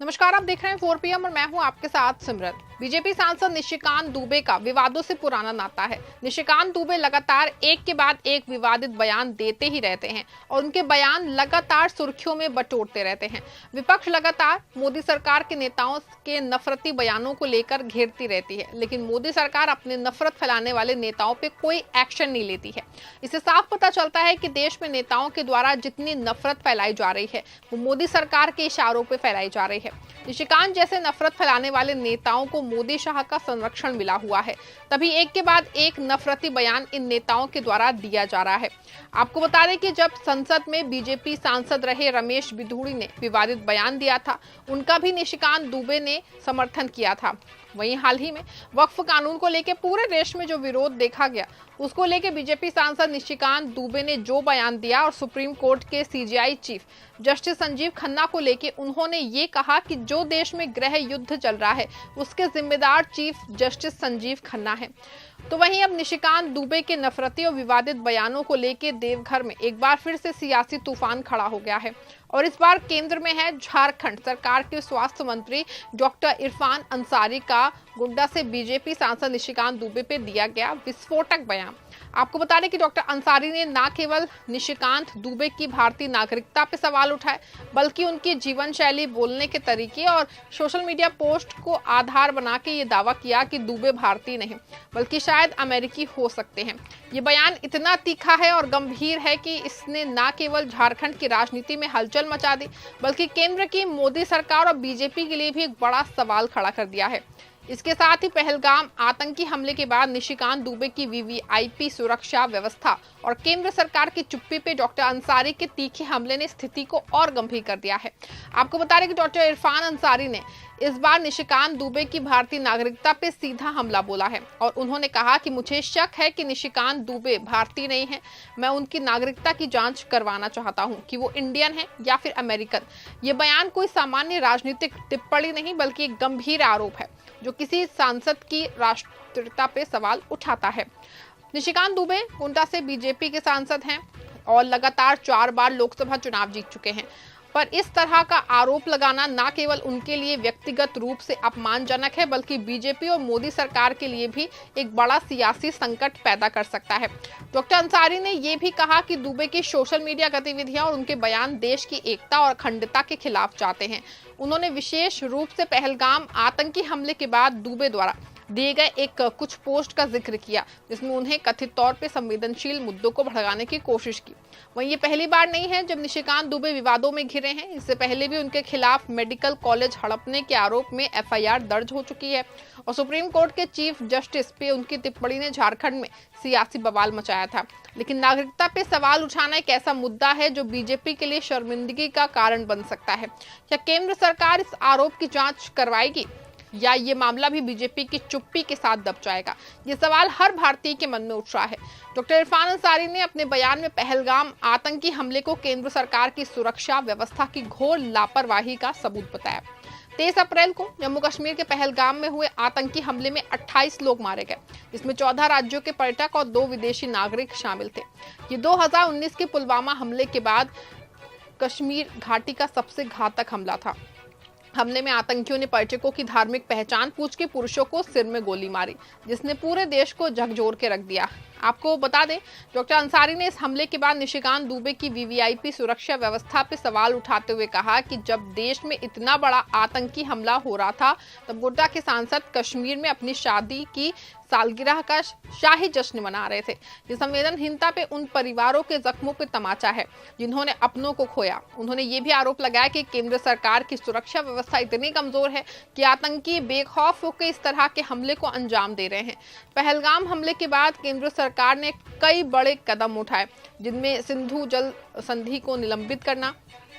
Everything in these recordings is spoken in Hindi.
नमस्कार, आप देख रहे हैं 4 PM और मैं हूं आपके साथ सिमरन। बीजेपी सांसद निशिकांत दुबे का विवादों से पुराना नाता है। निशिकांत दुबे लगातार एक के बाद एक विवादित बयान देते ही रहते हैं और उनके बयान लगातार सुर्खियों में बटोरते रहते हैं। विपक्ष लगातार मोदी सरकार के नेताओं के नफरती बयानों को लेकर घेरती रहती है, लेकिन मोदी सरकार अपने नफरत फैलाने वाले नेताओं पे कोई एक्शन नहीं लेती है। इससे साफ पता चलता है कि देश में नेताओं के द्वारा जितनी नफरत फैलाई जा रही है वो मोदी सरकार के इशारों पर फैलाई जा रही है। निशिकांत जैसे नफरत फैलाने वाले नेताओं को मोदी शाह का संरक्षण मिला हुआ है, तभी एक के बाद एक नफरती बयान इन नेताओं के द्वारा दिया जा रहा है। आपको बता दें कि जब संसद में बीजेपी सांसद रहे रमेश बिधूड़ी ने विवादित बयान दिया था, उनका भी निशिकांत दुबे ने समर्थन किया था। वहीं हाल ही में वक्फ कानून को लेकर पूरे देश में जो विरोध देखा गया, उसको लेकर बीजेपी सांसद निशिकांत दुबे ने जो बयान दिया और सुप्रीम कोर्ट के CJI chief justice Sanjeev Khanna को लेकर उन्होंने ये कहा कि जो देश में गृह युद्ध चल रहा है उसके जिम्मेदार चीफ जस्टिस संजीव खन्ना है। तो वहीं अब निशिकांत दुबे के नफरती और विवादित बयानों को लेकर देवघर में एक बार फिर से सियासी तूफान खड़ा हो गया है और इस बार केंद्र में है झारखंड सरकार के स्वास्थ्य मंत्री डॉक्टर इरफान अंसारी का गोड्डा से बीजेपी सांसद निशिकांत दुबे पे दिया गया विस्फोटक बयान। आपको बता दें कि डॉक्टर अंसारी ने न केवल निशिकांत दुबे की भारतीय नागरिकता पे सवाल उठाए, बल्कि उनकी जीवन शैली, बोलने के तरीके और सोशल मीडिया पोस्ट को आधार बना के ये दावा किया कि दुबे भारतीय नहीं बल्कि शायद अमेरिकी हो सकते हैं। ये बयान इतना तीखा है और गंभीर है कि इसने न केवल झारखंड की राजनीति में हलचल मचा दी, बल्कि केंद्र की मोदी सरकार और बीजेपी के लिए भी एक बड़ा सवाल खड़ा कर दिया है। इसके साथ ही पहलगाम आतंकी हमले के बाद निशिकांत दुबे की वीवीआईपी सुरक्षा व्यवस्था और केंद्र सरकार की चुप्पी पे डॉक्टर अंसारी के तीखे हमले ने स्थिति को और गंभीर कर दिया है। आपको बता दें कि डॉक्टर इरफान अंसारी ने इस बार निशिकांत दुबे की भारतीय नागरिकता पे सीधा हमला बोला है और उन्होंने कहा कि मुझे शक है कि निशिकांत दुबे भारतीय नहीं है। मैं उनकी नागरिकता की जांच करवाना चाहता हूं कि वो इंडियन है या फिर अमेरिकन। ये बयान कोई सामान्य राजनीतिक टिप्पणी नहीं बल्कि एक गंभीर आरोप है जो किसी सांसद की राष्ट्रीयता पे सवाल उठाता है। निशिकांत दुबे गोड्डा से बीजेपी के सांसद हैं और लगातार 4 बार लोकसभा चुनाव जीत चुके हैं, पर इस तरह का आरोप लगाना न केवल उनके लिए व्यक्तिगत रूप से अपमानजनक है बल्कि बीजेपी और मोदी सरकार के लिए भी एक बड़ा सियासी संकट पैदा कर सकता है। डॉक्टर अंसारी ने यह भी कहा कि दुबे की सोशल मीडिया गतिविधियां और उनके बयान देश की एकता और अखंडता के खिलाफ जाते हैं। उन्होंने विशेष रूप से पहलगाम आतंकी हमले के बाद दुबे द्वारा दिए गए एक कुछ पोस्ट का जिक्र किया, जिसमें उन्हें कथित तौर पे संवेदनशील मुद्दों को भड़काने की कोशिश की। वहीं ये पहली बार नहीं है जब निशिकांत दुबे विवादों में घिरे हैं। इससे पहले भी उनके खिलाफ मेडिकल कॉलेज हड़पने के आरोप में एफआईआर दर्ज हो चुकी है और सुप्रीम कोर्ट के चीफ जस्टिस पे उनकी टिप्पणी ने झारखंड में सियासी बवाल मचाया था। लेकिन नागरिकता पे सवाल उठाना एक ऐसा मुद्दा है जो बीजेपी के लिए शर्मिंदगी का कारण बन सकता है। क्या केंद्र सरकार इस आरोप की जांच करवाएगी या ये मामला भी बीजेपी की चुप्पी के साथ दब जाएगा? ये सवाल हर भारतीय के मन में उठ रहा है। डॉक्टर इरफान अंसारी ने अपने बयान में पहलगाम आतंकी हमले को केंद्र सरकार की सुरक्षा व्यवस्था की घोर लापरवाही का सबूत बताया। 23 अप्रैल को जम्मू कश्मीर के पहलगाम में हुए आतंकी हमले में 28 लोग मारे गए, जिसमें 14 राज्यों के पर्यटक और 2 विदेशी नागरिक शामिल थे। ये 2019 के पुलवामा हमले के बाद कश्मीर घाटी का सबसे घातक हमला था। हमले में आतंकियों ने पर्यटकों की धार्मिक पहचान पूछ के पुरुषों को सिर में गोली मारी, जिसने पूरे देश को झकझोर के रख दिया। आपको बता दें, डॉक्टर अंसारी ने इस हमले के बाद निशिकांत दुबे की वीवीआईपी सुरक्षा व्यवस्था पर सवाल उठाते हुए कहा कि जब देश में इतना बड़ा आतंकी हमला हो रहा था तब गोड्डा के सांसद कश्मीर में अपनी शादी की सालगिरह का शाही जश्न मना रहे थे। ये संवेदनहीनता पे उन परिवारों के जख्मों पे तमाचा है जिन्होंने अपनों को खोया। उन्होंने ये भी आरोप लगाया कि केंद्र सरकार की सुरक्षा व्यवस्था इतनी कमजोर है कि आतंकी बेखौफ होकर इस तरह के हमले को अंजाम दे रहे हैं। पहलगाम हमले के बाद केंद्र सरकार ने कई बड़े कदम उठाए, जिनमें सिंधु जल संधि को निलंबित करना,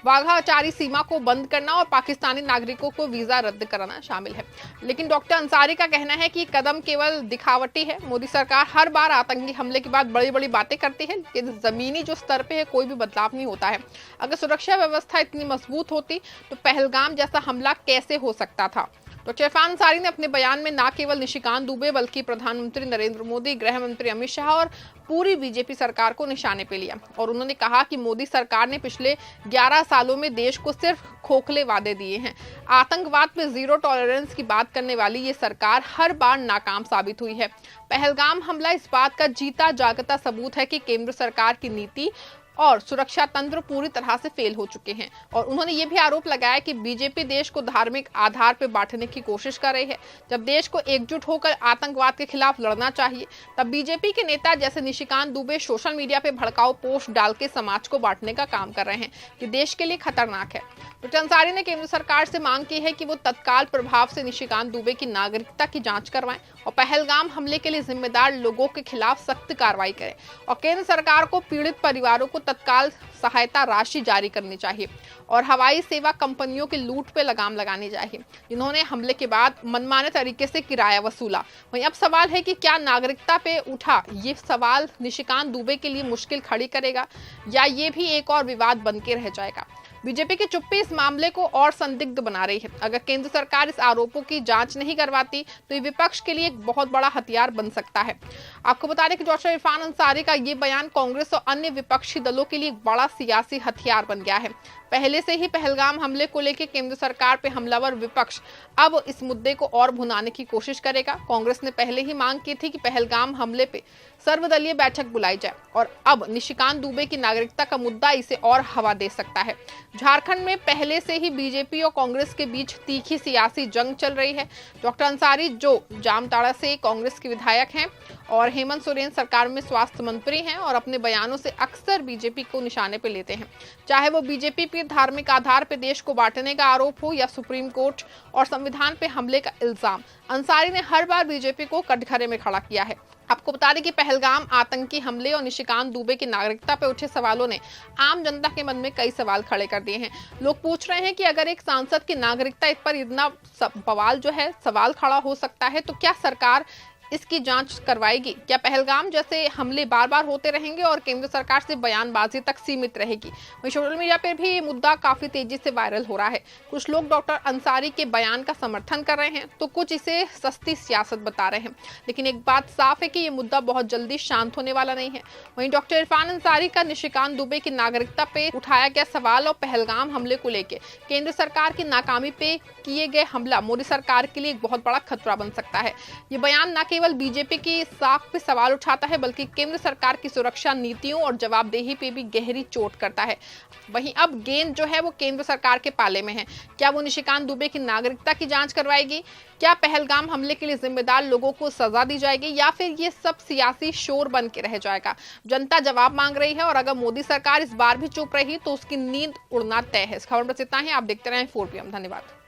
वाघाचारी सीमा को बंद करना और पाकिस्तानी नागरिकों को वीजा रद्द कराना शामिल है। लेकिन डॉक्टर अंसारी का कहना है कि कदम केवल दिखावटी है। मोदी सरकार हर बार आतंकी हमले के बाद बड़ी बड़ी बातें करती है, लेकिन जमीनी जो स्तर पे है कोई भी बदलाव नहीं होता है। अगर सुरक्षा व्यवस्था इतनी मजबूत होती तो पहलगाम जैसा हमला कैसे हो सकता था? डॉक्टर इरफान अंसारी ने अपने बयान में न केवल निशिकांत दुबे बल्कि प्रधानमंत्री नरेंद्र मोदी, गृह मंत्री अमित शाह और पूरी बीजेपी सरकार को निशाने पे लिया और उन्होंने कहा कि मोदी सरकार ने पिछले 11 सालों में देश को सिर्फ खोखले वादे दिए हैं। आतंकवाद पे जीरो टॉलरेंस की बात करने वाली ये सरकार हर बार नाकाम साबित हुई है। पहलगाम हमला इस बात का जीता जागता सबूत है कि केंद्र सरकार की नीति और सुरक्षा तंत्र पूरी तरह से फेल हो चुके हैं और उन्होंने ये भी आरोप लगाया कि बीजेपी देश को धार्मिक आधार पर बांटने की कोशिश कर रही है। जब देश को एकजुट होकर आतंकवाद के खिलाफ लड़ना चाहिए, तब बीजेपी के नेता जैसे निशिकांत दुबे सोशल मीडिया पे भड़काऊ पोस्ट डाल के समाज को बांटने का काम कर रहे हैं कि देश के लिए खतरनाक है। डॉक्टर अंसारी ने केंद्र सरकार से मांग की है कि वो तत्काल प्रभाव से निशिकांत दुबे की नागरिकता की जांच करवाएं और पहलगाम हमले के लिए जिम्मेदार लोगों के खिलाफ सख्त कार्रवाई करें और केंद्र सरकार को पीड़ित परिवारों को तत्काल सहायता राशि जारी करनी चाहिए और हवाई सेवा कंपनियों की लूट पे लगाम लगानी चाहिए, जिन्होंने हमले के बाद मनमाने तरीके से किराया वसूला। वहीं अब सवाल है कि क्या नागरिकता पे उठा ये सवाल निशिकांत दुबे के लिए मुश्किल खड़ी करेगा या ये भी एक और विवाद बन के रह जाएगा। बीजेपी की चुप्पी इस मामले को और संदिग्ध बना रही है। अगर केंद्र सरकार इस आरोपों की जांच नहीं करवाती तो ये विपक्ष के लिए एक बहुत बड़ा हथियार बन सकता है। आपको बता दें कि डॉक्टर इरफान अंसारी का ये बयान कांग्रेस और अन्य विपक्षी दलों के लिए एक बड़ा सियासी हथियार बन गया है। पहले से ही पहलगाम हमले को लेकर केंद्र सरकार पे हमलावर विपक्ष अब इस मुद्दे को और भुनाने की कोशिश करेगा। कांग्रेस ने पहले ही मांग की थी कि पहलगाम हमले पे सर्वदलीय बैठक बुलाई जाए और अब निशिकांत दुबे की नागरिकता का मुद्दा इसे और हवा दे सकता है। झारखंड में पहले से ही बीजेपी और कांग्रेस के बीच तीखी सियासी जंग चल रही है। डॉक्टर अंसारी जो जामताड़ा से कांग्रेस के विधायक हैं और हेमंत सोरेन सरकार में स्वास्थ्य मंत्री हैं और अपने बयानों से अक्सर बीजेपी को निशाने पे लेते हैं, चाहे वो बीजेपी पे धार्मिक आधार पे देश को बांटने का आरोप हो या सुप्रीम कोर्ट और संविधान पे हमले का इल्जाम। अंसारी ने हर बार बीजेपी को कटघरे में खड़ा किया है। आपको बता दें कि पहलगाम आतंकी हमले और निशिकांत दुबे की नागरिकता पर उठे सवालों ने आम जनता के मन में कई सवाल खड़े कर दिए हैं। लोग पूछ रहे हैं कि अगर एक सांसद की नागरिकता इस पर इतना बवाल जो है सवाल खड़ा हो सकता है तो क्या सरकार इसकी जांच करवाएगी? क्या पहलगाम जैसे हमले बार बार होते रहेंगे और केंद्र सरकार से बयानबाजी तक सीमित रहेगी? वहीं सोशल मीडिया पर भी ये मुद्दा काफी तेजी से वायरल हो रहा है। कुछ लोग डॉक्टर अंसारी के बयान का समर्थन कर रहे हैं तो कुछ इसे सस्ती सियासत बता रहे हैं, लेकिन एक बात साफ है कि ये मुद्दा बहुत जल्दी शांत होने वाला नहीं है। वहीं डॉक्टर इरफान अंसारी का निशिकांत दुबे की नागरिकता पे उठाया गया सवाल और पहलगाम हमले को लेकर केंद्र सरकार की नाकामी पे किए गए हमला मोदी सरकार के लिए एक बहुत बड़ा खतरा बन सकता है। ये बयान न केवल बीजेपी की साख पे सवाल उठाता है बल्कि केंद्र सरकार की सुरक्षा नीतियों और जवाबदेही पे भी गहरी चोट करता है। वहीं अब गेंद जो है वो केंद्र सरकार के पाले में है। क्या वो निशिकांत दुबे की नागरिकता की जांच करवाएगी? क्या पहलगाम हमले के लिए जिम्मेदार लोगों को सजा दी जाएगी या फिर ये सब सियासी शोर बन के रह जाएगा? जनता जवाब मांग रही है और अगर मोदी सरकार इस बार भी चुप रही तो उसकी नींद उड़ना तय है। इस खबर बस इतना ही। आप देखते रहें 4 PM। धन्यवाद।